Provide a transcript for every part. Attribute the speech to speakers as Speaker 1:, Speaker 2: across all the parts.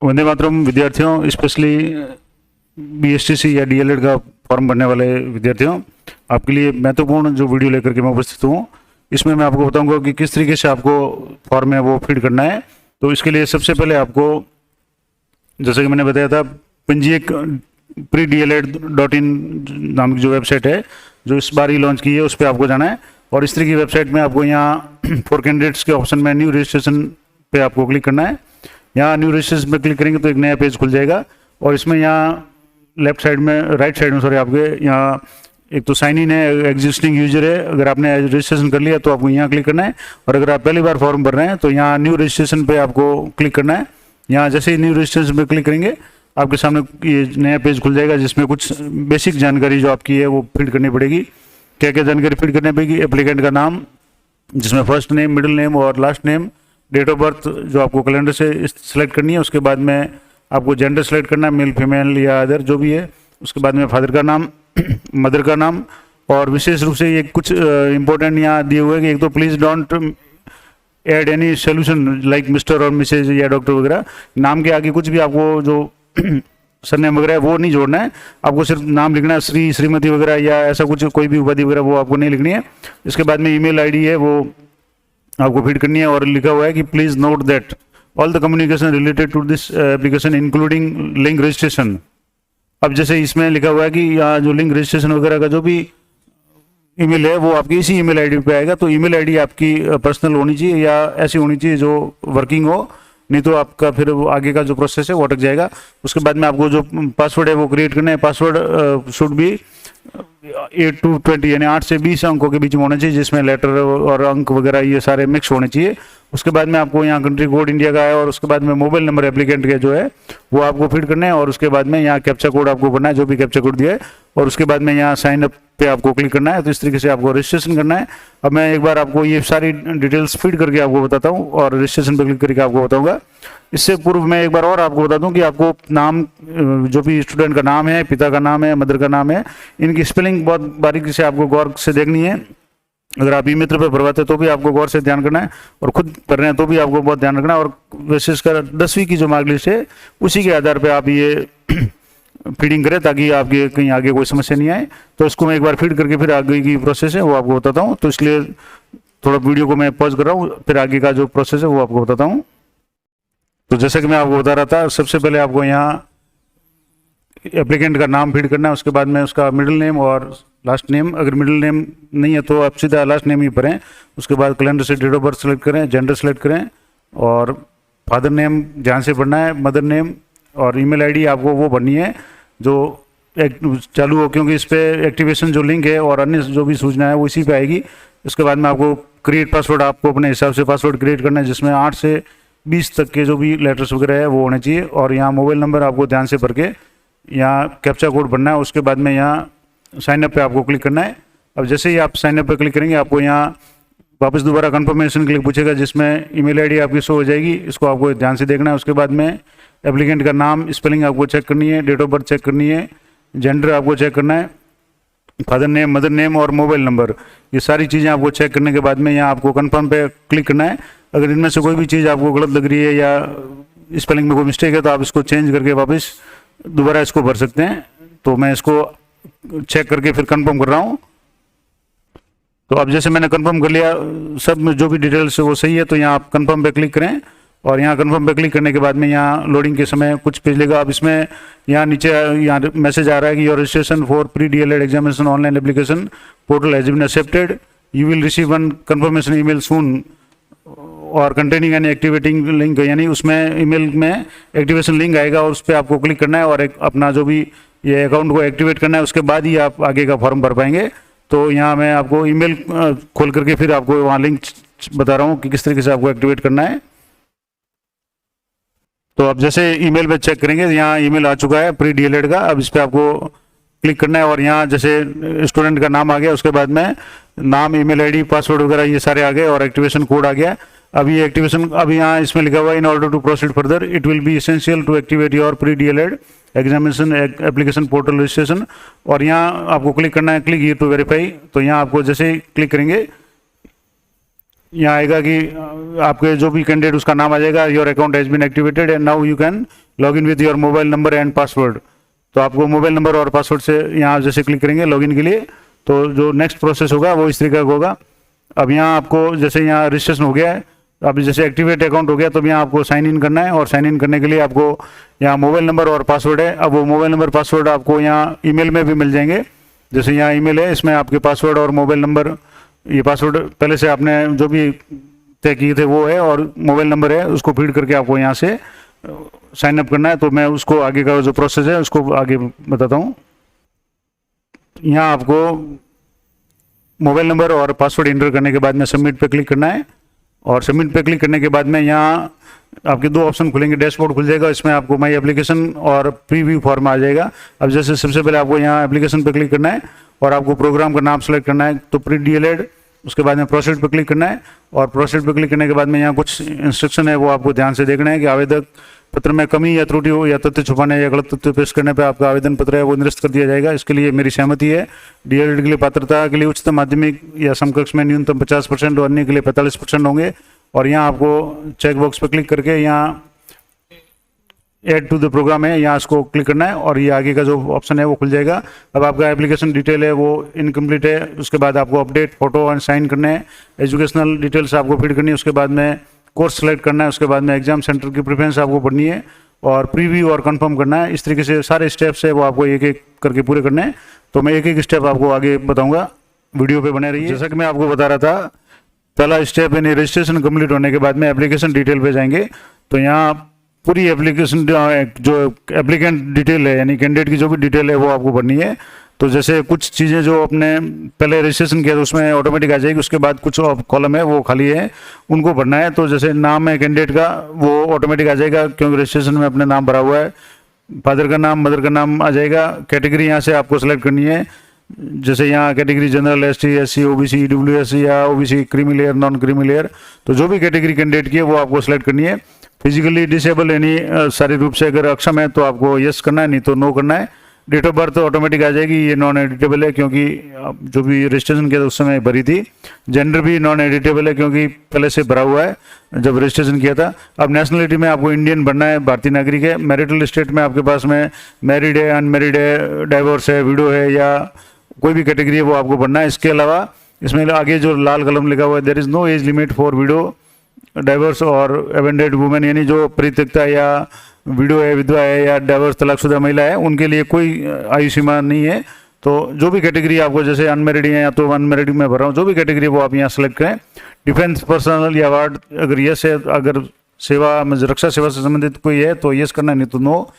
Speaker 1: वंदे मातरम विद्यार्थियों, specially BSTC या DElEd का फॉर्म भरने वाले विद्यार्थियों, आपके लिए महत्वपूर्ण जो वीडियो लेकर के मैं उपस्थित हूँ। इसमें मैं आपको बताऊंगा कि किस तरीके से आपको फॉर्म है वो फिल करना है। तो इसके लिए सबसे पहले आपको, जैसे कि मैंने बताया था, पंजीयक PreDLED.in नाम की जो वेबसाइट है जो इस बार ही लॉन्च की है, उस पर आपको जाना है। और इस तरह की वेबसाइट में आपको यहाँ फॉर कैंडिडेट्स के ऑप्शन में न्यू रजिस्ट्रेशन पे आपको क्लिक करना है। यहाँ न्यू रजिस्ट्रेशन पे क्लिक करेंगे तो एक नया पेज खुल जाएगा और इसमें यहाँ राइट साइड में सॉरी, आपके यहाँ एक तो साइन इन है, एग्जिस्टिंग यूजर है। अगर आपने रजिस्ट्रेशन कर लिया तो आपको यहाँ क्लिक करना है, और अगर आप पहली बार फॉर्म भर रहे हैं तो यहाँ न्यू रजिस्ट्रेशन पे आपको क्लिक करना है। यहाँ जैसे ही न्यू रजिस्ट्रेशन पे क्लिक करेंगे आपके सामने ये नया पेज खुल जाएगा जिसमें कुछ बेसिक जानकारी जो आपकी है वो फिल करनी पड़ेगी। क्या क्या जानकारी फिल करनी पड़ेगी? एप्लीकेंट का नाम, जिसमें फर्स्ट नेम, मिडिल नेम और last name, date of birth जो आपको कैलेंडर से सिलेक्ट करनी है। उसके बाद में आपको जेंडर सेलेक्ट करना है, मेल फीमेल या अदर जो भी है। उसके बाद में फादर का नाम, मदर का नाम, और विशेष रूप से ये कुछ इंपॉर्टेंट यहाँ दिए हुए हैं कि एक तो please don't add any solution like mister और मिसेज या डॉक्टर वगैरह। नाम के आगे कुछ भी आपको जो सरनेम वगैरह है वो नहीं जोड़ना है, आपको सिर्फ नाम लिखना है, श्री, श्रीमती वगैरह या ऐसा कुछ कोई भी उपाधि वगैरह वो आपको नहीं लिखनी है। इसके बाद में ईमेल आईडी है वो आपको फीड करनी है, और लिखा हुआ है कि please note that all the communication related to this application including link registration. अब जैसे इसमें लिखा हुआ है कि यहाँ जो लिंक रजिस्ट्रेशन वगैरह का जो भी ईमेल है वो आपकी इसी ईमेल आईडी पे आएगा। तो ईमेल आईडी आपकी पर्सनल होनी चाहिए या ऐसी होनी चाहिए जो वर्किंग हो, नहीं तो आपका फिर आगे का जो प्रोसेस है वो अटक जाएगा। उसके बाद में आपको जो पासवर्ड है वो क्रिएट करना है। पासवर्ड शुड बी 8 to 20 यानी 8 से 20 अंकों के बीच में होना चाहिए, जिसमें लेटर और अंक वगैरह ये सारे मिक्स होने चाहिए। उसके बाद में आपको यहाँ कंट्री कोड इंडिया का है, और उसके बाद में मोबाइल नंबर एप्लीकेंट के जो है वो आपको फिट करना है, और उसके बाद में यहाँ कैप्चा कोड आपको भरना है, जो भी कैप्चा कोड दिया है, और उसके बाद में यहाँ साइन अप पे आपको क्लिक करना है। तो इस तरीके से आपको रजिस्ट्रेशन करना है। अब मैं एक बार आपको ये सारी डिटेल्स फीड करके आपको बताता हूँ और रजिस्ट्रेशन पे क्लिक करके आपको बताऊँगा। इससे पूर्व मैं एक बार और आपको बता दूं कि आपको नाम, जो भी स्टूडेंट का नाम है, पिता का नाम है, मदर का नाम है, इनकी स्पेलिंग बहुत बारीकी से आपको गौर से देखनी है। अगर आप ई मित्र पर भरवाते हैं तो भी आपको गौर से ध्यान करना है, और खुद कर रहे हैं तो भी आपको बहुत ध्यान रखना है। और विशेषकर 10वीं की जो मार्कलिस्ट है उसी के आधार पर आप ये फीडिंग करें ताकि आपके कहीं आगे कोई समस्या नहीं आए। तो इसको मैं एक बार फीड करके फिर आगे की प्रोसेस है वो आपको बताता हूँ। तो इसलिए थोड़ा वीडियो को मैं पॉज कर रहा हूँ, फिर आगे का जो प्रोसेस है वो आपको बताता हूँ। तो जैसा कि मैं आपको बता रहा था, सबसे पहले आपको यहाँ एप्लीकेंट का नाम फीड करना है। उसके बाद में उसका मिडिल नेम और लास्ट नेम, अगर मिडिल नेम नहीं है तो आप सीधा लास्ट नेम ही भरें। उसके बाद कैलेंडर से डेट ऑफ बर्थ सेलेक्ट करें, जेंडर सेलेक्ट करें, और फादर नेम ध्यान से भरना है, मदर नेम, और ईमेल आईडी आपको वो भरनी है जो चालू हो, क्योंकि इस पर एक्टिवेशन जो लिंक है और अन्य जो भी सूचना है वो इसी पे आएगी। उसके बाद में आपको क्रिएट पासवर्ड, आपको अपने हिसाब से पासवर्ड क्रिएट करना है, जिसमें 8 से 20 तक के जो भी लेटर्स वगैरह है वो होने चाहिए। और यहाँ मोबाइल नंबर आपको ध्यान से भर के यहाँ कैप्चा कोड भरना है। उसके बाद में यहाँ साइन अप पे आपको क्लिक करना है। अब जैसे ही आप साइन अप पे क्लिक करेंगे आपको यहाँ वापस दोबारा कंफर्मेशन के लिए पूछेगा, जिसमें ईमेल आईडी आपकी शो हो जाएगी। इसको आपको ध्यान से देखना है। उसके बाद में एप्लीकेंट का नाम, स्पेलिंग आपको चेक करनी है, डेट ऑफ बर्थ चेक करनी है, जेंडर आपको चेक करना है, फादर नेम, मदर नेम और मोबाइल नंबर, ये सारी चीज़ें आपको चेक करने के बाद में यहाँ आपको कंफर्म पे क्लिक करना है। अगर इनमें से कोई भी चीज़ आपको गलत लग रही है या स्पेलिंग में कोई मिस्टेक है तो आप इसको चेंज करके वापस दोबारा इसको भर सकते हैं। तो मैं इसको चेक करके फिर कंफर्म कर रहा हूँ। तो अब जैसे मैंने कंफर्म कर लिया, सब में जो भी डिटेल्स है वो सही है, तो यहाँ आप कंफर्म पे क्लिक करें। और यहाँ कंफर्म पे क्लिक करने के बाद में यहाँ लोडिंग के समय कुछ पेज लेगा। अब इसमें यहाँ नीचे यहाँ मैसेज आ रहा है कि your registration for pre DLED examination online application portal has been accepted, you will receive one confirmation email soon और कंटेनिंग एन एक्टिवेटिंग लिंक, यानी उसमें ईमेल में एक्टिवेशन लिंक आएगा और उस पर आपको क्लिक करना है और एक अपना जो भी ये अकाउंट को एक्टिवेट करना है। उसके बाद ही आप आगे का फॉर्म भर पाएंगे। तो यहाँ मैं आपको ईमेल खोल करके फिर आपको वहाँ लिंक बता रहा हूँ कि किस तरीके से आपको एक्टिवेट करना है। तो अब जैसे ईमेल पे चेक करेंगे, यहाँ ईमेल आ चुका है प्री-DLED का। अब इस पर आपको क्लिक करना है और यहाँ जैसे स्टूडेंट का नाम आ गया, उसके बाद में नाम, ईमेल आईडी, पासवर्ड वगैरह ये सारे आ गए और एक्टिवेशन कोड आ गया। अभी एक्टिवेशन, अभी यहाँ इसमें लिखा हुआ है in order to proceed further it will be essential to activate your pre DLED examination application portal registration, और यहाँ आपको क्लिक करना है क्लिक हियर टू वेरीफाई। तो यहाँ आपको जैसे ही क्लिक करेंगे यहाँ आएगा कि आपके जो भी कैंडिडेट उसका नाम आ जाएगा, your account has been activated and now you can login with your mobile number and password. तो आपको मोबाइल नंबर और पासवर्ड से यहाँ जैसे क्लिक करेंगे लॉगिन के लिए, तो जो नेक्स्ट प्रोसेस होगा वो इस तरीके का होगा। अब यहाँ आपको जैसे यहाँ रजिस्ट्रेशन हो गया है, अब जैसे एक्टिवेट अकाउंट हो गया, तो यहाँ आपको साइन इन करना है, और साइन इन करने के लिए आपको यहाँ मोबाइल नंबर और पासवर्ड है। अब वो मोबाइल नंबर पासवर्ड आपको यहाँ ईमेल में भी मिल जाएंगे। जैसे यहाँ ईमेल है, इसमें आपके पासवर्ड और मोबाइल नंबर, ये पासवर्ड पहले से आपने जो भी तय किए थे वो है, और मोबाइल नंबर है, उसको फीड करके आपको यहाँ से साइन अप करना है। तो मैं उसको आगे का जो प्रोसेस है उसको आगे बताता हूँ। यहाँ आपको मोबाइल नंबर और पासवर्ड एंटर करने के बाद में सबमिट पे क्लिक करना है, और सबमिट पे क्लिक करने के बाद में यहाँ आपके दो ऑप्शन खुलेंगे, डैशबोर्ड खुल जाएगा, इसमें आपको माई एप्लीकेशन और प्रीव्यू फॉर्म आ जाएगा। अब जैसे सबसे पहले आपको यहाँ एप्लीकेशन पे क्लिक करना है, और आपको प्रोग्राम का नाम सेलेक्ट करना है, तो प्री DLED, उसके बाद में प्रोसीड पे क्लिक करना है, और प्रोसीड पे क्लिक करने के बाद में यहाँ कुछ इंस्ट्रक्शन है वो आपको ध्यान से देखना है कि आवेदक पत्र में कमी या त्रुटि हो, या तथ्य छुपाने या गलत तथ्य पेश करने पर आपका आवेदन पत्र है वो निरस्त कर दिया जाएगा। इसके लिए मेरी सहमति है। DLED के लिए पात्रता के लिए उच्चतम माध्यमिक या समकक्ष में न्यूनतम 50% और अन्य के लिए 45% होंगे। और यहाँ आपको चेक बॉक्स पर क्लिक करके यहाँ ऐड टू द प्रोग्राम है, यहाँ इसको क्लिक करना है, और ये आगे का जो ऑप्शन है वो खुल जाएगा। अब आपका एप्लीकेशन डिटेल है वो इनकम्प्लीट है, उसके बाद आपको अपडेट फोटो एंड साइन करने हैं, एजुकेशनल डिटेल्स आपको फीड करनी है, उसके बाद में कोर्स सेलेक्ट करना है, उसके बाद में एग्जाम सेंटर की प्रेफरेंस आपको पढ़नी है, और प्रीव्यू और कंफर्म करना है। इस तरीके से सारे स्टेप्स है वो आपको एक एक करके पूरे करने हैं। तो मैं एक एक स्टेप आपको आगे बताऊँगा, वीडियो पर बने रहिए। जैसा कि मैं आपको बता रहा था, पहला स्टेप यानी रजिस्ट्रेशन कंप्लीट होने के बाद में एप्लीकेशन डिटेल पे जाएंगे, तो यहाँ पूरी एप्लीकेशन जो एप्लीकेंट डिटेल है यानी कैंडिडेट की जो भी डिटेल है वो आपको भरनी है। तो जैसे कुछ चीज़ें जो अपने पहले रजिस्ट्रेशन किया तो उसमें ऑटोमेटिक आ जाएगी, उसके बाद कुछ कॉलम है वो खाली है उनको भरना है। तो जैसे नाम है कैंडिडेट का वो ऑटोमेटिक आ जाएगा क्योंकि रजिस्ट्रेशन में अपने नाम भरा हुआ है। फादर का नाम, मदर का नाम आ जाएगा। कैटेगरी यहाँ से आपको सेलेक्ट करनी है, जैसे यहाँ category general, ST, SC, OBC, EWS या OBC, creamy layer, non creamy layer. तो जो भी कैटेगरी कैंडिडेट की है वो आपको सेलेक्ट करनी है। फिजिकली डिसेबल यानी शारीरिक रूप से अगर अक्षम है तो आपको यस करना है, नहीं तो नो करना है। डेट ऑफ बर्थ ऑटोमेटिक आ जाएगी, ये नॉन एडिटेबल है क्योंकि जो भी रजिस्ट्रेशन किया था उस समय भरी थी। जेंडर भी नॉन एडिटेबल है क्योंकि पहले से भरा हुआ है जब रजिस्ट्रेशन किया था। अब नेशनलिटी में आपको इंडियन बनना है, भारतीय नागरिक है। मैरिटल स्टेट में आपके पास में मैरिड है, अनमेरिड है, डाइवोर्स है, विडो है या कोई भी कैटेगरी है वो आपको भरना है। इसके अलावा इसमें आगे जो लाल कलम लिखा हुआ है, there is no age limit for widow, divorce और एबेंडेड वुमेन, यानी जो परित्यक्ता या विडो है, विधवा है या डाइवर्स तलाकशुदा महिला है उनके लिए कोई आयु सीमा नहीं है। तो जो भी कैटेगरी आपको, जैसे अनमेरिड है या तो अनमेरिड में भर रहा हूँ, जो भी कैटेगरी वो आप यहाँ सेलेक्ट करें। डिफेंस पर्सनल या वार्ड अगर यस है, अगर सेवा में रक्षा सेवा से संबंधित कोई है तो यस करना है, नहीं तो नो।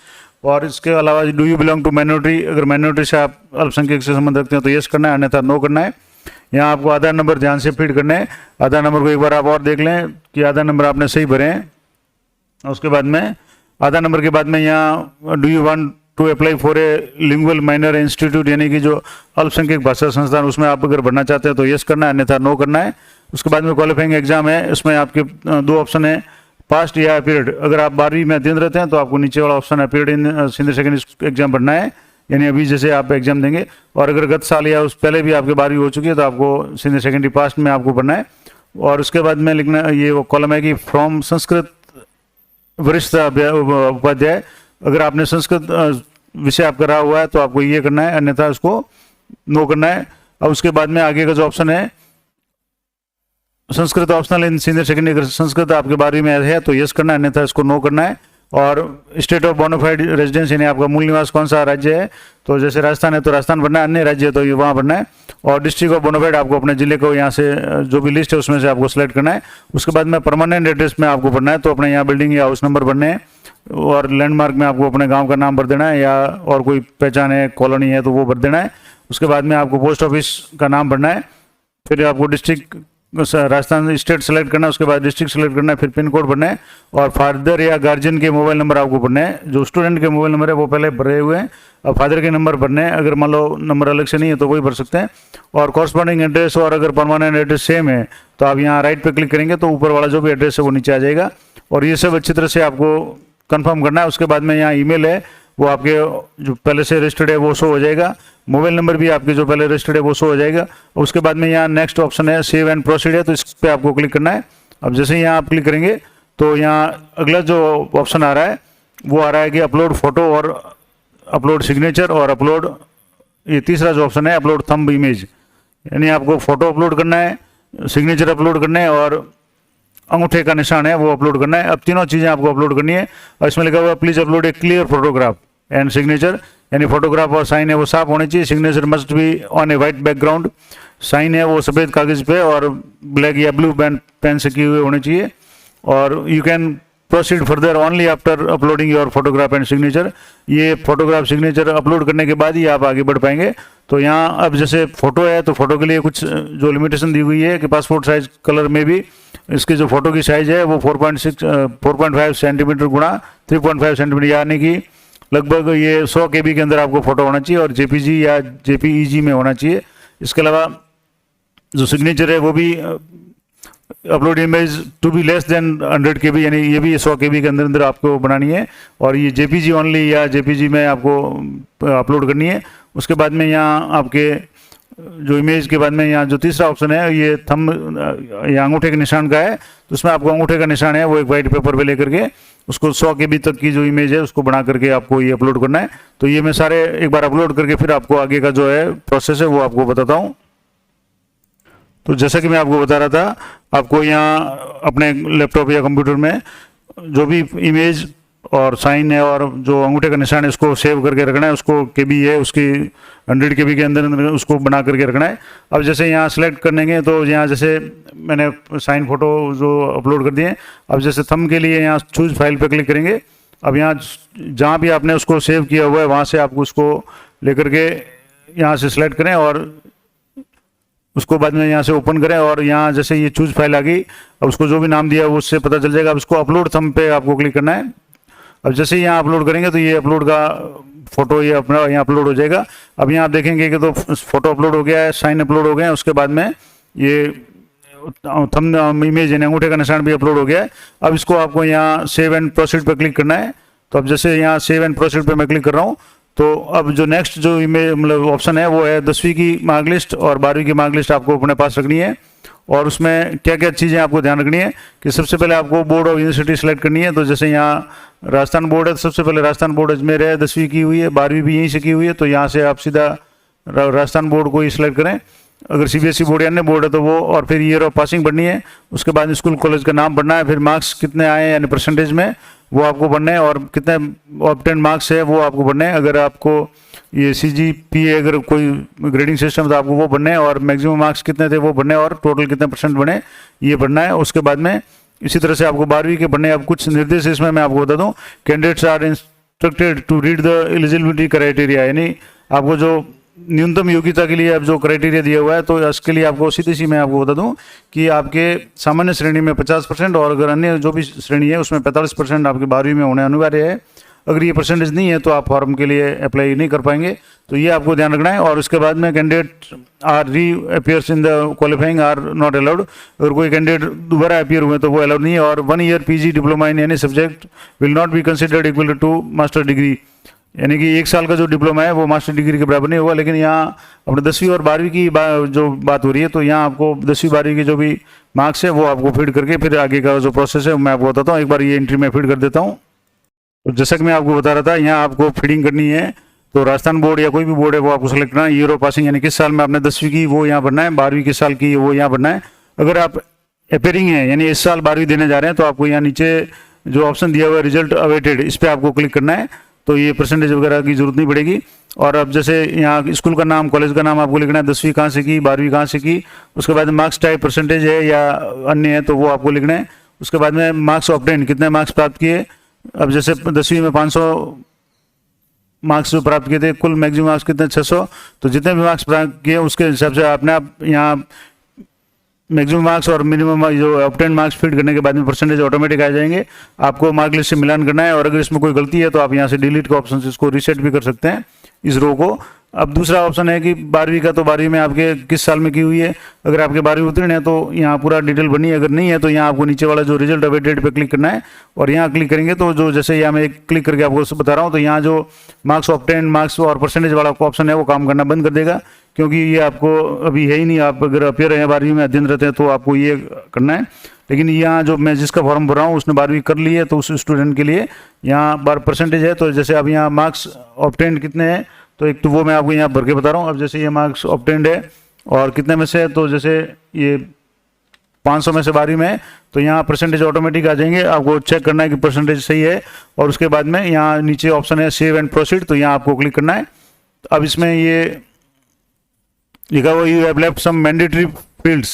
Speaker 1: और इसके अलावा do you belong to minority, अगर माइनॉरिटी से आप अल्पसंख्यक से संबंध रखते हैं तो यस करना है, अन्यथा नो करना है। यहाँ आपको आधार नंबर ध्यान से फीड करना है। आधार नंबर को एक बार आप और देख लें कि आधार नंबर आपने सही भरे हैं। उसके बाद में आधार नंबर के बाद में यहाँ do you want to apply for a lingual minor institute, यानी कि जो अल्पसंख्यक भाषा संस्थान, उसमें आप अगर भरना चाहते हैं तो यस करना है, अन्यथा नो करना है। उसके बाद में क्वालिफाइंग एग्जाम है, उसमें आपके दो ऑप्शन है, पास्ट या अपीयर्ड। अगर आप 12वीं में अध्ययन रहते हैं तो आपको नीचे वाला option appeared in senior secondary exam भरना है, यानी अभी जैसे आप एग्जाम देंगे। और अगर गत साल या उस पहले भी आपके 12वीं हो चुकी है तो आपको सीनियर सेकेंडरी पास्ट में आपको भरना है। और उसके बाद में लिखना, ये वो कॉलम है कि फ्रॉम संस्कृत वरिष्ठ उपाध्याय, अगर आपने संस्कृत विषय आपका रहा हुआ है तो आपको ये करना है, अन्यथा उसको नो करना है। और उसके बाद में आगे का जो ऑप्शन है संस्कृत ऑप्शनल इन सीनियर सेकेंडरी, अगर संस्कृत आपके 12वीं में है तो यस करना है, अन्यथा इसको नो करना है। और स्टेट ऑफ बोनाफाइड रेजिडेंस, यानी आपका मूल निवास कौन सा राज्य है, तो जैसे राजस्थान है तो राजस्थान भरना है, अन्य राज्य है तो ये वहाँ भरना है। और डिस्ट्रिक्ट ऑफ बोनाफाइड आपको अपने जिले को यहाँ से जो भी लिस्ट है उसमें से आपको सेलेक्ट करना है। उसके बाद में परमानेंट एड्रेस में आपको भरना है, तो अपने यहाँ बिल्डिंग या हाउस नंबर भरने हैं। और लैंडमार्क में आपको अपने गाँव का नाम भर देना है, या और कोई पहचान है, कॉलोनी है तो वो भर देना है। उसके बाद में आपको पोस्ट ऑफिस का नाम भरना है, फिर आपको डिस्ट्रिक्ट राजस्थान स्टेट सेलेक्ट करना है, उसके बाद डिस्ट्रिक्ट सेलेक्ट करना है, फिर पिन कोड भरना है। और फादर या गार्जियन के मोबाइल नंबर आपको भरने हैं। जो स्टूडेंट के मोबाइल नंबर है वो पहले भरे हुए हैं, अब फादर के नंबर भरने हैं। अगर मान लो नंबर अलग से नहीं है तो वही भर सकते हैं। और कॉरस्पॉन्डिंग एड्रेस, और अगर परमानेंट एड्रेस सेम है तो आप यहाँ राइट पे क्लिक करेंगे तो ऊपर वाला जो भी एड्रेस है वो नीचे आ जाएगा। और ये सब अच्छी तरह से आपको कन्फर्म करना है। उसके बाद में यहाँ ईमेल है वो आपके जो पहले से रजिस्टर्ड है वो शो हो जाएगा। मोबाइल नंबर भी आपके जो पहले रजिस्टर्ड है वो शो हो जाएगा। उसके बाद में यहाँ नेक्स्ट ऑप्शन है सेव एंड प्रोसीड है, तो इस पर आपको क्लिक करना है। अब जैसे ही यहाँ आप क्लिक करेंगे तो यहाँ अगला जो ऑप्शन आ रहा है वो आ रहा है कि अपलोड फोटो और अपलोड सिग्नेचर और अपलोड, ये तीसरा जो ऑप्शन है अपलोड थंब इमेज, यानी आपको फोटो अपलोड करना है, सिग्नेचर अपलोड करना है और अंगूठे का निशान है वो अपलोड करना है। अब तीनों चीज़ें आपको अपलोड करनी है और इसमें लिखा हुआ है please upload a clear photograph and signature, यानी फोटोग्राफ और साइन है वो साफ होनी चाहिए, signature must be on a white background, sign है वो सफ़ेद कागज़ पे और ब्लैक या ब्लू पेन से किए हुए होने चाहिए, और you can proceed further only after uploading your photograph and signature, ये फोटोग्राफ सिग्नेचर अपलोड करने के बाद ही आप आगे बढ़ पाएंगे। तो यहाँ अब जैसे फ़ोटो है तो फ़ोटो के लिए कुछ जो लिमिटेशन दी हुई है कि पासपोर्ट साइज कलर में भी इसकी जो फ़ोटो की साइज़ है वो 4.5 सेंटीमीटर गुणा 3.5 सेंटीमीटर, यानी कि लगभग ये 100 KB के अंदर आपको फ़ोटो होना चाहिए और JPG या JPEG में होना चाहिए। इसके अलावा जो सिग्नेचर है वो भी upload image to be less than 100 KB, यानी ये भी 100 KB के अंदर आपको बनानी है और ये JPG ओनली या JPG में आपको अपलोड करनी है। उसके बाद में यहाँ आपके जो इमेज के बाद में यहाँ जो तीसरा ऑप्शन है ये थंब या अंगूठे के निशान का है, तो उसमें आपको अंगूठे का निशान है वो एक वाइट पेपर पे लेकर के उसको 100 KB तक की जो इमेज है उसको बना करके आपको ये अपलोड करना है। तो ये मैं सारे एक बार अपलोड करके फिर आपको आगे का जो है प्रोसेस है वो आपको बताता हूँ। तो जैसा कि मैं आपको बता रहा था, आपको यहाँ अपने लैपटॉप या कंप्यूटर में जो भी इमेज और साइन है और जो अंगूठे का निशान है उसको सेव करके रखना है, उसको KB है उसकी 100 KB के अंदर उसको बना करके रखना है। अब जैसे यहाँ सेलेक्ट करनेंगे तो यहाँ जैसे मैंने साइन फोटो जो अपलोड कर दिए, अब जैसे थंब के लिए यहाँ चूज फाइल पर क्लिक करेंगे। अब यहाँ जहाँ भी आपने उसको सेव किया हुआ है वहाँ से आपको उसको लेकर के यहाँ से सिलेक्ट करें और उसको बाद में यहाँ से ओपन करें और यहाँ जैसे ये चूज फाइल आ गई, अब उसको जो भी नाम दिया वो उससे पता चल जाएगा। अब उसको अपलोड थंब पे आपको क्लिक करना है। अब जैसे ही यहाँ अपलोड करेंगे तो ये अपलोड का फोटो ये अपना यहाँ अपलोड हो जाएगा। अब यहाँ आप देखेंगे कि तो फोटो अपलोड हो गया है, साइन अपलोड हो गए हैं, उसके बाद में ये थंब इमेज यानी अंगूठे का निशान भी अपलोड हो गया है। अब इसको आपको यहाँ सेव एंड प्रोसीड पर क्लिक करना है। तो अब जैसे यहाँ सेव एंड प्रोसीड पर मैं क्लिक कर रहा हूँ तो अब जो नेक्स्ट जो इमेज मतलब ऑप्शन है वो है 10वीं की मार्कलिस्ट और 12वीं की मार्कलिस्ट आपको अपने पास रखनी है। और उसमें क्या क्या चीज़ें आपको ध्यान रखनी है कि सबसे पहले आपको बोर्ड ऑफ यूनिवर्सिटी सेलेक्ट करनी है। तो जैसे यहाँ राजस्थान बोर्ड है तो सबसे पहले राजस्थान बोर्ड अजमेर है, 10वीं की हुई है, 12वीं भी यहीं से की हुई है, तो यहाँ से आप सीधा राजस्थान बोर्ड को ही सिलेक्ट करें। अगर CBSE बोर्ड या अन्य बोर्ड है तो वो, और फिर ईयर ऑफ पासिंग पढ़नी है, उसके बाद स्कूल कॉलेज का नाम पढ़ना है, फिर मार्क्स कितने आए यानी परसेंटेज में वो आपको पढ़ना है और कितने ऑब्टेन मार्क्स है वो आपको पढ़ना है। अगर आपको ये CGPA अगर कोई ग्रेडिंग सिस्टम तो आपको वो पढ़ना है और मैक्सिमम मार्क्स कितने थे वो पढ़ने और टोटल कितने % बने ये पढ़ना है। उसके बाद में इसी तरह से आपको 12वीं के पढ़ने। अब कुछ निर्देश इसमें मैं आपको बता दूं, candidates are instructed to read the eligibility criteria, यानी आपको जो न्यूनतम योग्यता के लिए अब जो क्राइटेरिया दिया हुआ है तो इसके लिए आपको सीधी सी मैं आपको बता दूं कि आपके सामान्य श्रेणी में 50% और अगर अन्य जो भी श्रेणी है उसमें 45% आपकी 12वीं में होने अनिवार्य है। अगर ये परसेंटेज नहीं है तो आप फॉर्म के लिए अप्लाई नहीं कर पाएंगे, तो ये आपको ध्यान रखना है। और उसके बाद में candidate are reappears in the qualifying are not allowed, अगर कोई कैंडिडेट दोबारा अपीयर हुए तो वो अलाउड नहीं है। और 1 year PG diploma in any subject will not be considered equal to master degree, यानी कि 1 साल का जो डिप्लोमा है वो मास्टर डिग्री के बराबर नहीं होगा। लेकिन यहाँ अपने 10वीं और 12वीं की जो बात हो रही है तो यहाँ आपको 10वीं 12वीं के जो भी मार्क्स है वो आपको फीड करके फिर आगे का जो प्रोसेस है मैं आपको बताता हूँ। एक बार ये एंट्री में फीड कर देता हूँ। तो जैसा कि मैं आपको बता रहा था, यहाँ आपको फीडिंग करनी है तो राजस्थान बोर्ड या कोई भी बोर्ड है वो आपको सेलेक्ट करना है। ईयर ऑफ पासिंग यानी किस साल में आपने 10वीं की वो यहाँ भरना है, 12वीं किस साल की वो यहाँ भरना है। अगर आप अपेयरिंग है यानी इस साल 12वीं देने जा रहे हैं तो आपको यहाँ नीचे जो ऑप्शन दिया हुआ है रिजल्ट अवेटेड, इस पर आपको क्लिक करना है। तो ये परसेंटेज वगैरह की जरूरत नहीं पड़ेगी। और अब जैसे यहाँ स्कूल का नाम कॉलेज का नाम आपको लिखना है, 10वीं कहाँ से की, 12वीं कहाँ से की, उसके बाद मार्क्स टाइप परसेंटेज है या अन्य है तो वो आपको लिखना है। उसके बाद में मार्क्स ऑब्टेन कितने मार्क्स प्राप्त किए। अब जैसे 10वीं में 500 मार्क्स जो प्राप्त किए थे, कुल मैक्सिमम मार्क्स कितने 600, तो जितने भी मार्क्स प्राप्त किए उसके हिसाब से आपने आप यहाँ मैक्सिमम मार्क्स और मिनिमम जो ऑब्टेन मार्क्स फीड करने के बाद में परसेंटेज ऑटोमेटिक आ जाएंगे। आपको मार्क लिस्ट से मिलान करना है और अगर इसमें कोई गलती है तो आप यहाँ से डिलीट का ऑप्शन से इसको रीसेट भी कर सकते हैं इस रो को। अब दूसरा ऑप्शन है कि 12वीं का, तो 12वीं में आपके किस साल में की हुई है। अगर आपके 12वीं उत्तीर्ण है तो यहाँ पूरा डिटेल बनी है, अगर नहीं है तो यहाँ आपको नीचे वाला जो रिजल्ट अवेटेड पे क्लिक करना है और यहाँ क्लिक करेंगे तो जो जैसे यहाँ मैं क्लिक करके आपको बता रहा हूँ, तो यहाँ जो मार्क्स ऑब्टेन, मार्क्स और परसेंटेज वाला ऑप्शन है वो काम करना बंद कर देगा, क्योंकि ये आपको अभी है ही नहीं। आप अगर अपियर हैं 12वीं में अध्ययनरत हैं तो आपको ये करना है। लेकिन यहाँ जो मैं जिसका फॉर्म भर रहा हूँ उसने 12वीं कर ली है, तो उस स्टूडेंट के लिए यहाँ 12% है। तो जैसे अब यहाँ मार्क्स ऑब्टेन कितने हैं, तो एक तो वो मैं आपको यहाँ भर के बता रहा हूँ। अब जैसे ये मार्क्स ऑब्टेन्ड है और कितने में से है, तो जैसे ये 500 में से 12वीं में है, तो यहाँ परसेंटेज ऑटोमेटिक आ जाएंगे। आपको चेक करना है कि परसेंटेज सही है और उसके बाद में यहाँ नीचे ऑप्शन है सेव एंड प्रोसीड, तो यहाँ आपको क्लिक करना है। अब इसमें ये लिखा हुआ you have left some mandatory fields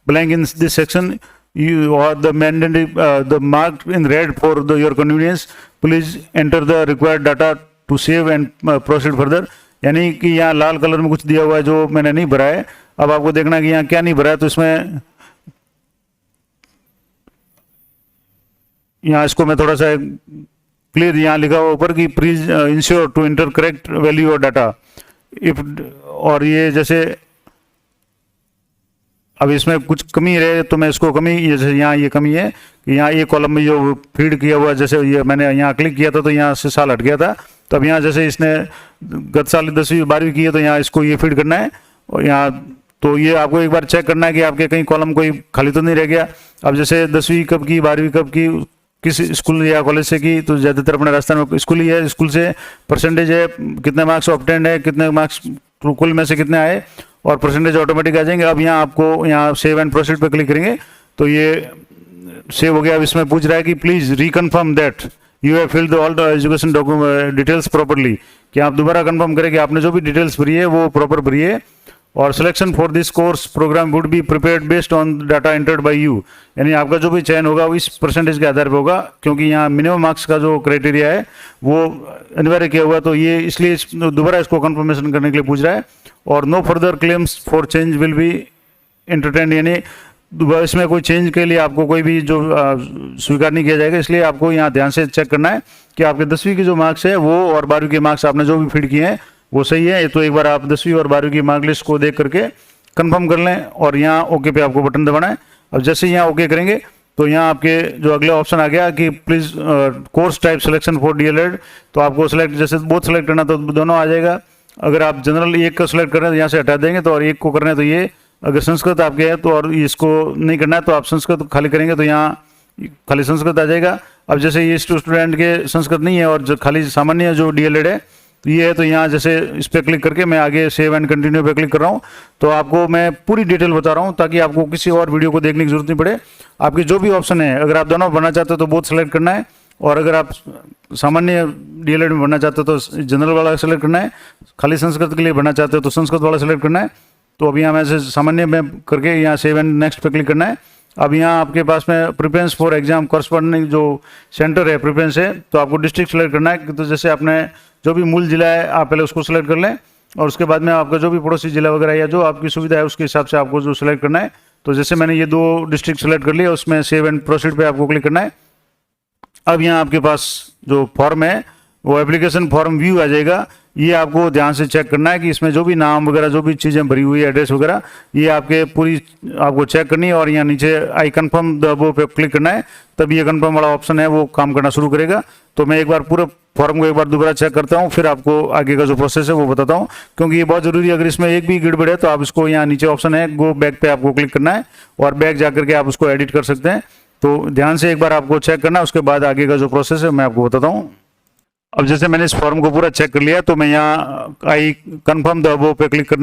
Speaker 1: blank in this section, you or the mandatory the marked in red for your convenience, please enter the required data to save and proceed further। यानी कि यहाँ लाल colour में कुछ दिया हुआ है जो मैंने नहीं भरा है। अब आपको देखना है कि यहाँ क्या नहीं भरा है, तो इसमें यहाँ इसको मैं थोड़ा सा क्लियर, यहाँ लिखा हुआ ऊपर कि please ensure to enter correct value और डाटा इफ, और ये जैसे अब इसमें कुछ कमी रहे तो मैं इसको कमी, जैसे यहाँ ये कमी है कि यहाँ ये कॉलम में जो फीड किया हुआ है, जैसे ये मैंने यहाँ क्लिक किया था तो यहाँ से साल हट गया था, तो अब यहाँ जैसे इसने गत साल 10वीं 12वीं की है तो यहाँ इसको ये फीड करना है। और यहाँ तो ये आपको एक बार चेक करना है कि आपके कहीं कॉलम कोई खाली तो नहीं रह गया। अब जैसे 10वीं कब की, 12वीं कब की, किस स्कूल या कॉलेज से की, तो ज़्यादातर अपने राजस्थान में स्कूल ही है, स्कूल से परसेंटेज है, कितने मार्क्स ऑब्टेन्ड है, कितने मार्क्स कुल में से कितने आए, और परसेंटेज ऑटोमेटिक आ जाएंगे। अब यहाँ आपको यहाँ सेव एंड प्रोसीड पे क्लिक करेंगे तो ये सेव हो गया। अब इसमें पूछ रहा है कि please reconfirm that you have filled all the education document details properly, कि आप दोबारा कंफर्म करें कि आपने जो भी डिटेल्स भरी है वो प्रॉपर भरी है। और selection for this course program would be prepared based on data entered by you, यानी आपका जो भी चयन होगा वो इस परसेंटेज के आधार पर होगा, क्योंकि यहाँ मिनिमम मार्क्स का जो क्राइटेरिया है वो अनिवार्य किया हुआ, तो ये इसलिए दोबारा इसको कंफर्मेशन करने के लिए पूछ रहा है। और no further claims for change will be entertain, यानी इसमें कोई चेंज के लिए आपको कोई भी जो स्वीकार नहीं किया जाएगा। इसलिए आपको यहाँ ध्यान से चेक करना है कि आपके 10वीं की जो मार्क्स है वो और 12वीं के मार्क्स आपने जो भी फीड किए हैं वो सही है। तो एक बार आप 10वीं और 12वीं की मार्क लिस्ट को देख करके कंफर्म कर लें और यहाँ ओके पे आपको बटन दबाना है। अब जैसे यहाँ ओके करेंगे तो यहाँ आपके जो अगला ऑप्शन आ गया कि please course type selection for DElEd, तो आपको सिलेक्ट, जैसे बोथ सिलेक्ट करना तो दोनों आ जाएगा। अगर आप जनरल एक को सिलेक्ट कर रहे हैं तो यहाँ से हटा देंगे, तो और एक को करना है तो ये, अगर संस्कृत आपके है तो और इसको नहीं करना है तो आप संस्कृत खाली करेंगे तो यहाँ खाली संस्कृत आ जाएगा। अब जैसे ये स्टूडेंट के संस्कृत नहीं है और जो खाली सामान्य जो डीएलएड है तो ये है, तो यहाँ जैसे इस पर क्लिक करके मैं आगे सेव एंड कंटिन्यू पे क्लिक कर रहा हूँ। तो आपको मैं पूरी डिटेल बता रहा हूँ ताकि आपको किसी और वीडियो को देखने की जरूरत नहीं पड़े। आपके जो भी ऑप्शन है, अगर आप दोनों भरना चाहते हो तो बोथ सेलेक्ट करना है, और अगर आप सामान्य डीएलएड में भरना चाहते हो तो जनरल वाला सेलेक्ट करना है, खाली संस्कृत के लिए भरना चाहते हो तो संस्कृत वाला सेलेक्ट करना है। तो अभी यहाँ मैं से सामान्य में करके यहाँ सेव एंड नेक्स्ट पे क्लिक करना है। अब यहाँ आपके पास में प्रिफरेंस फॉर एग्जाम कॉरस्पॉन्डिंग जो सेंटर है, प्रिफरेंस है, तो आपको डिस्ट्रिक्ट सेलेक्ट करना है। तो जैसे आपने जो भी मूल जिला है आप पहले उसको सेलेक्ट कर लें, और उसके बाद में आपका जो भी पड़ोसी जिला वगैरह या जो आपकी सुविधा है उसके हिसाब से आपको जो सेलेक्ट करना है। तो जैसे मैंने ये 2 डिस्ट्रिक्ट सेलेक्ट कर लिया, उसमें सेव एंड प्रोसीड पे आपको क्लिक करना है। अब यहाँ आपके पास जो फॉर्म है वो एप्लीकेशन फॉर्म व्यू आ जाएगा। ये आपको ध्यान से चेक करना है कि इसमें जो भी नाम वगैरह जो भी चीज़ें भरी हुई है, एड्रेस वगैरह, ये आपके पूरी आपको चेक करनी है। और यहाँ नीचे आई कन्फर्म द वो पे क्लिक करना है, तब ये कन्फर्म वाला ऑप्शन है वो काम करना शुरू करेगा। तो मैं एक बार पूरे फॉर्म को एक बार दोबारा चेक करता हूँ, फिर आपको आगे का जो प्रोसेस है वो बताता हूँ, क्योंकि ये बहुत ज़रूरी है। अगर इसमें एक भी गड़बड़ है तो आप इसको यहाँ नीचे ऑप्शन है गो बैक पे आपको क्लिक करना है, और बैक जा करके आप उसको एडिट कर सकते हैं। तो ध्यान से एक बार आपको चेक करना है, उसके बाद आगे का जो प्रोसेस है मैं आपको बताता हूँ। अब जैसे मैंने इस फॉर्म को पूरा चेक कर लिया तो मैं यहाँ आई कन्फर्म द वो पे क्लिक कर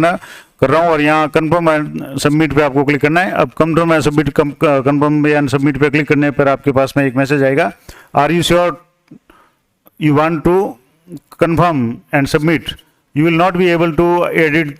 Speaker 1: रहा हूँ, और यहाँ कन्फर्म एंड सबमिट पे आपको क्लिक करना है। अब confirm and submit confirm and submit पे क्लिक करने पर आपके पास में एक मैसेज आएगा, are you sure you want to confirm and submit, you will not be able to edit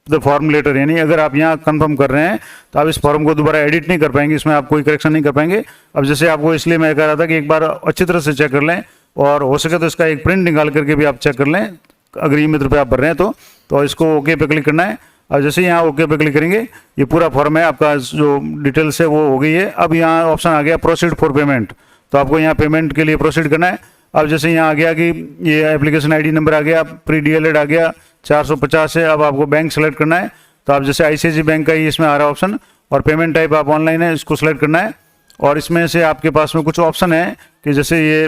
Speaker 1: the form later, यानी अगर आप यहाँ कंफर्म कर रहे हैं तो आप इस फॉर्म को दोबारा एडिट नहीं कर पाएंगे, इसमें आप कोई करेक्शन नहीं कर पाएंगे। अब जैसे आपको इसलिए मैं कह रहा था कि एक बार अच्छी तरह से चेक कर लें, और हो सके तो इसका एक प्रिंट निकाल करके भी आप चेक कर लें, अगर ई मित्र पे आप भर रहे हैं तो इसको ओके पे क्लिक करना है। अब जैसे यहाँ ओके पे क्लिक करेंगे ये पूरा फॉर्म है आपका, जो डिटेल्स है वो हो गई है। अब यहाँ ऑप्शन आ गया प्रोसीड फॉर पेमेंट, तो आपको यहाँ पेमेंट के लिए प्रोसीड करना है। अब जैसे यहाँ आ गया कि ये एप्लीकेशन आईडी नंबर आ गया, प्री डीएलएड आ गया, 450 है। अब आपको बैंक सेलेक्ट करना है, तो आप जैसे ICICI बैंक का ही इसमें आ रहा है ऑप्शन, और पेमेंट टाइप आप ऑनलाइन है, इसको सेलेक्ट करना है। और इसमें से आपके पास में कुछ ऑप्शन है कि जैसे ये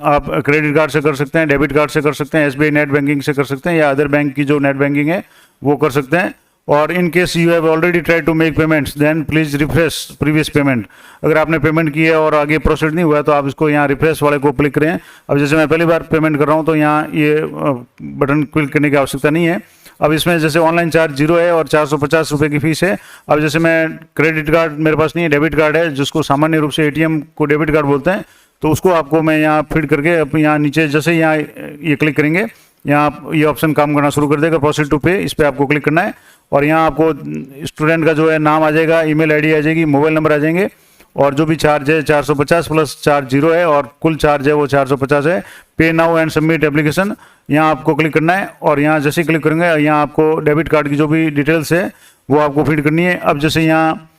Speaker 1: आप क्रेडिट कार्ड से कर सकते हैं, डेबिट कार्ड से कर सकते हैं, SBI नेट बैंकिंग से कर सकते हैं, या अदर बैंक की जो नेट बैंकिंग है वो कर सकते हैं। और in case you have already try to make payments then please refresh previous payment. अगर आपने पेमेंट की है और आगे प्रोसीड नहीं हुआ है तो आप इसको यहाँ रिफ्रेश वाले को क्लिक करें। अब जैसे मैं पहली बार पेमेंट कर रहा हूँ तो यहाँ ये बटन क्लिक करने की आवश्यकता नहीं है। अब इसमें जैसे ऑनलाइन चार्ज 0 है और 450 रुपये की फीस है। अब जैसे मैं क्रेडिट कार्ड मेरे पास नहीं है, डेबिट कार्ड है, जिसको सामान्य रूप से ATM को डेबिट कार्ड बोलते हैं, तो उसको आपको मैं यहाँ फिट करके अब यहाँ नीचे जैसे यहाँ ये क्लिक करेंगे, यहाँ ये ऑप्शन काम करना शुरू कर देगा, प्रोसीड टू पे, इस पर आपको क्लिक करना है। और यहाँ आपको स्टूडेंट का जो है नाम आ जाएगा, ईमेल आईडी आ जाएगी, मोबाइल नंबर आ जाएंगे, और जो भी चार्ज है 450 प्लस चार्ज 0 है और कुल चार्ज है वो 450 है। पे नाउ एंड सबमिट एप्लीकेशन, यहाँ आपको क्लिक करना है। और यहाँ जैसे क्लिक करेंगे यहाँ आपको डेबिट कार्ड की जो भी डिटेल्स है वो आपको फीड करनी है। अब जैसे यहाँ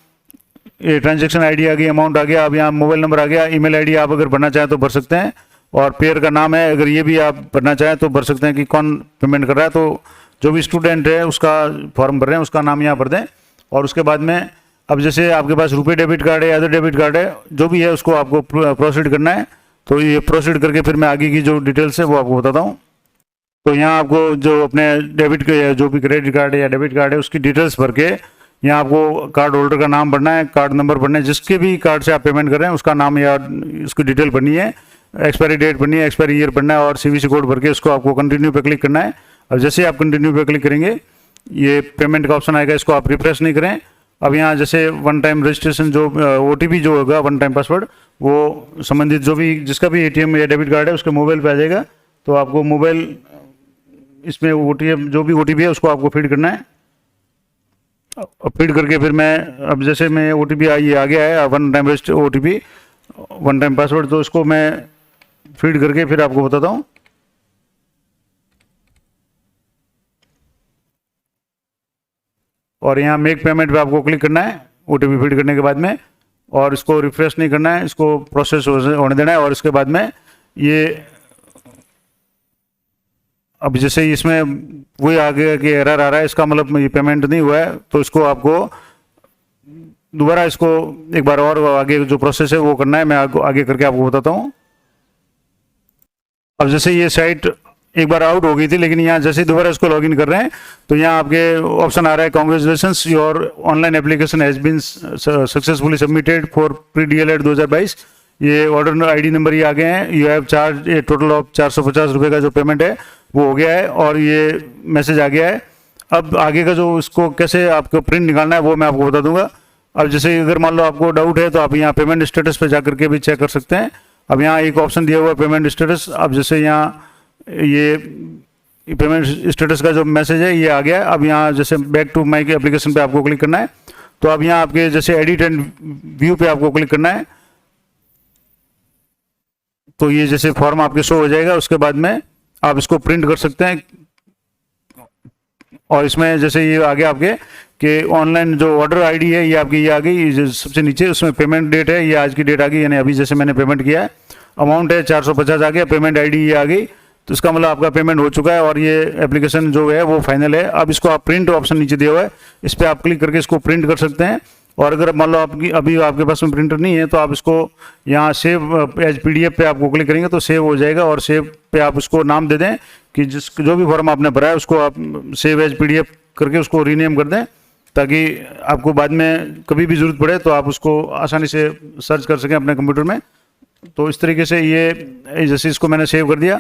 Speaker 1: ये ट्रांजेक्शन ID आ गई, अमाउंट आ गया, अब यहाँ मोबाइल नंबर आ गया, ईमेल आईडी आप अगर भरना चाहें तो भर सकते हैं, और पेयर का नाम है अगर ये भी आप भरना चाहें तो भर सकते हैं कि कौन पेमेंट कर रहा है। तो जो भी स्टूडेंट है उसका फॉर्म भर रहे हैं उसका नाम यहाँ भर दें। और उसके बाद में अब जैसे आपके पास रुपये डेबिट कार्ड है, अदर डेबिट कार्ड है, जो भी है उसको आपको प्रोसीड करना है। तो ये प्रोसीड करके फिर मैं आगे की जो डिटेल्स है वो आपको बताता हूँ। तो यहाँ आपको जो अपने डेबिट के जो भी क्रेडिट कार्ड है या डेबिट कार्ड है उसकी डिटेल्स भर के यहाँ आपको कार्ड होल्डर का नाम भरना है, कार्ड नंबर भरना है, जिसके भी कार्ड से आप पेमेंट कर रहे हैं उसका नाम या उसकी डिटेल भरनी है, एक्सपायरी डेट भरनी है, एक्सपायरी ईयर भरना है, और CVC कोड भर के उसको आपको कंटिन्यू पे क्लिक करना है। अब जैसे आप कंटिन्यू पे क्लिक करेंगे ये पेमेंट का ऑप्शन आएगा, इसको आप रिफ्रेश नहीं करें। अब यहाँ जैसे वन टाइम रजिस्ट्रेशन जो OTP जो होगा, वन टाइम पासवर्ड, वो संबंधित जो भी जिसका भी ATM या डेबिट कार्ड है उसके मोबाइल पे आ जाएगा। तो आपको मोबाइल इसमें जो भी OTP है उसको आपको फीड करना है। फीड करके फिर मैं अब जैसे मैं OTP ये आ गया है one time OTP one time password, तो इसको मैं फीड करके फिर आपको बताता हूँ। और यहाँ मेक पेमेंट पे आपको क्लिक करना है OTP फीड करने के बाद में, और इसको रिफ्रेश नहीं करना है, इसको प्रोसेस होने देना है। और इसके बाद में ये अब जैसे इसमें वही आ गया कि एरर आ रहा है, इसका मतलब ये पेमेंट नहीं हुआ है, तो इसको आपको दोबारा इसको एक बार और आगे जो प्रोसेस है वो करना है। मैं आगे करके आपको बताता हूँ। अब जैसे ये साइट एक बार आउट हो गई थी, लेकिन यहाँ जैसे दोबारा इसको लॉगिन कर रहे हैं तो यहाँ आपके ऑप्शन आ रहा है, congratulations your online application has been successfully submitted for pre DLED 2022। ये ऑर्डर ID नंबर ये आ गए हैं। You have charge a total of 450 रुपये का जो पेमेंट है वो हो गया है, और ये मैसेज आ गया है। अब आगे का जो इसको कैसे आपको प्रिंट निकालना है वो मैं आपको बता दूंगा। अब जैसे अगर मान लो आपको डाउट है तो आप यहाँ पेमेंट स्टेटस पे जा करके भी चेक कर सकते हैं। अब यहाँ एक ऑप्शन दिया हुआ है पेमेंट स्टेटस। अब जैसे यहाँ ये पेमेंट स्टेटस का जो मैसेज है ये आ गया है। अब यहाँ जैसे बैक टू माई एप्लीकेशन पे आपको क्लिक करना है। तो अब यहाँ आपके जैसे एडिट एंड व्यू पे आपको क्लिक करना है, तो ये जैसे फॉर्म आपके शो हो जाएगा। उसके बाद में आप इसको प्रिंट कर सकते हैं, और इसमें जैसे ये आ गया आपके कि ऑनलाइन जो ऑर्डर ID है ये आपकी ये आ गई सबसे नीचे, उसमें पेमेंट डेट है ये आज की डेट आ गई, यानी अभी जैसे मैंने पेमेंट किया है। अमाउंट है 450 आ गया, पेमेंट ID ये आ गई, तो इसका मतलब आपका पेमेंट हो चुका है और ये एप्लीकेशन जो है वो फाइनल है। अब इसको आप प्रिंट ऑप्शन नीचे दिया हुआ है, इस पर आप क्लिक करके इसको प्रिंट कर सकते हैं। और अगर मान लो आपकी अभी आपके पास में प्रिंटर नहीं है तो आप इसको यहाँ सेव एज PDF पे आपको क्लिक करेंगे तो सेव हो जाएगा, और सेव पे आप उसको नाम दे दें कि जो भी फॉर्म आपने भरा है उसको आप सेव एज PDF करके उसको रीनेम कर दें, ताकि आपको बाद में कभी भी ज़रूरत पड़े तो आप उसको आसानी से सर्च कर सकें अपने कंप्यूटर में। तो इस तरीके से ये जैसे इसको मैंने सेव कर दिया,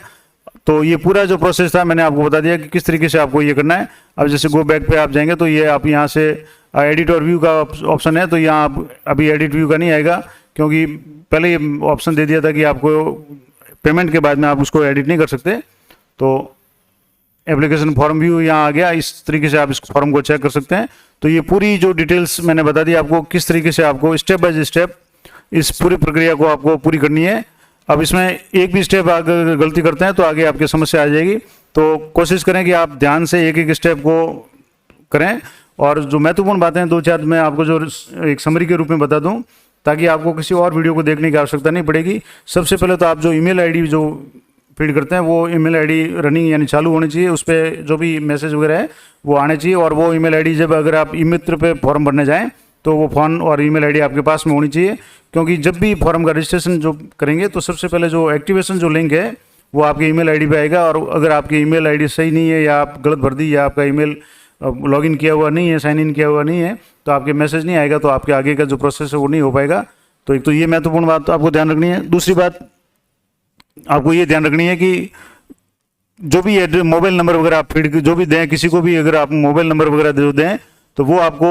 Speaker 1: तो ये पूरा जो प्रोसेस था मैंने आपको बता दिया कि किस तरीके से आपको ये करना है। अब जैसे गो बैक पे आप जाएंगे तो ये आप यहाँ से एडिट और व्यू का ऑप्शन है, तो यहाँ आप अभी एडिट व्यू का नहीं आएगा, क्योंकि पहले ये ऑप्शन दे दिया था कि आपको पेमेंट के बाद में आप उसको एडिट नहीं कर सकते। तो एप्लीकेशन फॉर्म व्यू यहाँ आ गया, इस तरीके से आप इस फॉर्म को चेक कर सकते हैं। तो ये पूरी जो डिटेल्स मैंने बता दी आपको, किस तरीके से आपको स्टेप बाय स्टेप इस पूरी प्रक्रिया को आपको पूरी करनी है। अब इसमें एक भी स्टेप अगर गलती करते हैं तो आगे आपकी समस्या आ जाएगी। तो कोशिश करें कि आप ध्यान से एक एक स्टेप को करें, और जो महत्वपूर्ण बातें हैं 2-4 मैं आपको जो एक समरी के रूप में बता दूं, ताकि आपको किसी और वीडियो को देखने की आवश्यकता नहीं पड़ेगी। सबसे पहले तो आप जो ईमेल ID जो फीड करते हैं वो ईमेल आईडी रनिंग यानी चालू होनी चाहिए, उस पर जो भी मैसेज वगैरह है वो आने चाहिए। और वो ईमेल आईडी जब अगर आप ई मित्र पे फॉर्म भरने जाएं तो वो फ़ोन और ईमेल आईडी आपके पास में होनी चाहिए, क्योंकि जब भी फॉर्म का रजिस्ट्रेशन जो करेंगे तो सबसे पहले जो एक्टिवेशन जो लिंक है वो आपके ईमेल आईडी पे आएगा। और अगर आपकी ईमेल आईडी सही नहीं है या आप गलत भर दी या आपका ईमेल लॉगिन किया हुआ नहीं है, साइन इन किया हुआ नहीं है, तो आपके मैसेज नहीं आएगा, तो आपके आगे का जो प्रोसेस है वो नहीं हो पाएगा। तो एक तो ये महत्वपूर्ण बात आपको ध्यान रखनी है। दूसरी बात आपको ये ध्यान रखनी है कि जो भी मोबाइल नंबर वगैरह आप फीड जो भी दें, किसी को भी अगर आप मोबाइल नंबर वगैरह जो दें तो वो आपको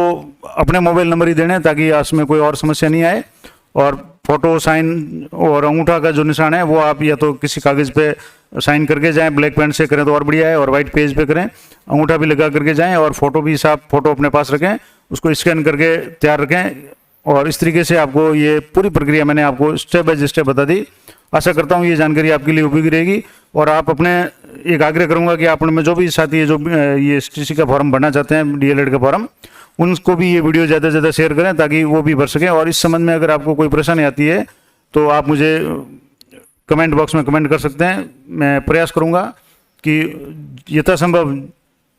Speaker 1: अपने मोबाइल नंबर ही देने हैं, ताकि उसमें कोई और समस्या नहीं आए। और फोटो, साइन और अंगूठा का जो निशान है वो आप या तो किसी कागज़ पे साइन करके जाएं, ब्लैक पेन से करें तो और बढ़िया है, और वाइट पेज पे करें, अंगूठा भी लगा करके जाएं, और फोटो भी साफ फोटो अपने पास रखें, उसको स्कैन करके तैयार रखें। और इस तरीके से आपको ये पूरी प्रक्रिया मैंने आपको स्टेप बाय स्टेप बता दी। आशा करता हूँ ये जानकारी आपके लिए उपयोगी रहेगी। और आप अपने एक आग्रह करूँगा कि आप में जो भी साथी है जो ये STC का फॉर्म भरना चाहते हैं, DLED का फॉर्म, उनको भी ये वीडियो ज़्यादा से ज़्यादा शेयर करें ताकि वो भी भर सकें। और इस संबंध में अगर आपको कोई परेशानी आती है तो आप मुझे कमेंट बॉक्स में कमेंट कर सकते हैं। मैं प्रयास करूँगा कि यथासंभव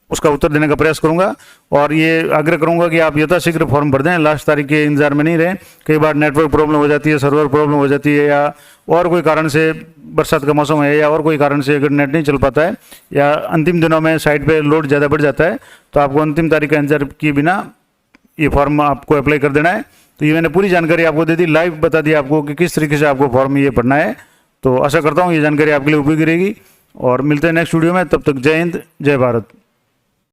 Speaker 1: उसका उत्तर देने का प्रयास करूंगा। और ये आग्रह करूंगा कि आप यथाशीघ्र फॉर्म भर दें, लास्ट तारीख के इंतजार में नहीं रहें। कई बार नेटवर्क प्रॉब्लम हो जाती है, सर्वर प्रॉब्लम हो जाती है, या और कोई कारण से, बरसात का मौसम है या और कोई कारण से अगर नेट नहीं चल पाता है, या अंतिम दिनों में साइट पे लोड ज़्यादा बढ़ जाता है, तो आपको अंतिम तारीख का इंतजार किए बिना ये फॉर्म आपको अप्लाई कर देना है। तो ये मैंने पूरी जानकारी आपको दे दी, लाइव बता दी आपको कि किस तरीके से आपको फॉर्म ये भरना है। तो आशा करता हूँ ये जानकारी आपके लिए उपयोगी रहेगी, और मिलते हैं नेक्स्ट वीडियो में। तब तक जय हिंद, जय भारत।